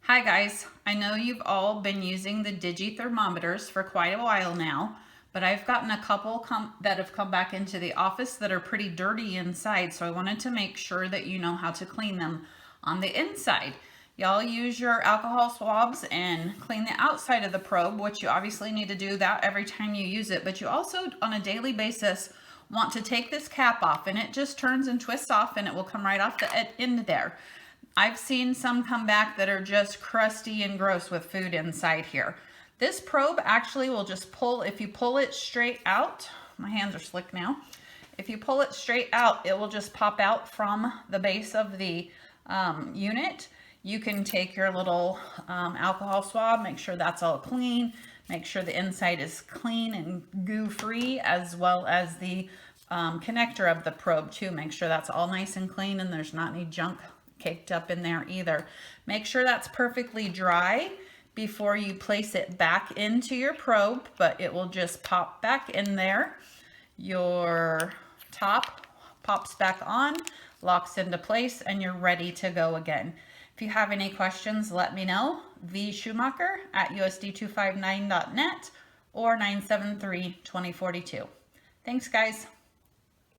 Hi guys, I know you've all been using the Digi thermometers for quite a while now, but I've gotten a couple that have come back into the office that are pretty dirty inside, so I wanted to make sure that you know how to clean them on the inside. Y'all use your alcohol swabs and clean the outside of the probe, which you obviously need to do that every time you use it, but you also on a daily basis want to take this cap off, and it just turns and twists off and it will come right off the end there. I've seen some come back that are just crusty and gross with food inside here. This probe actually will just pull, if you pull it straight out, my hands are slick now. If you pull it straight out, it will just pop out from the base of the unit. You can take your little alcohol swab, make sure that's all clean, make sure the inside is clean and goo-free, as well as the connector of the probe too. Make sure that's all nice and clean and there's not any junk caked up in there either. Make sure that's perfectly dry before you place it back into your probe, but it will just pop back in there. Your top pops back on, locks into place, and you're ready to go again. If you have any questions, let me know. vschumacher@usd259.net or 973-2042. Thanks, guys.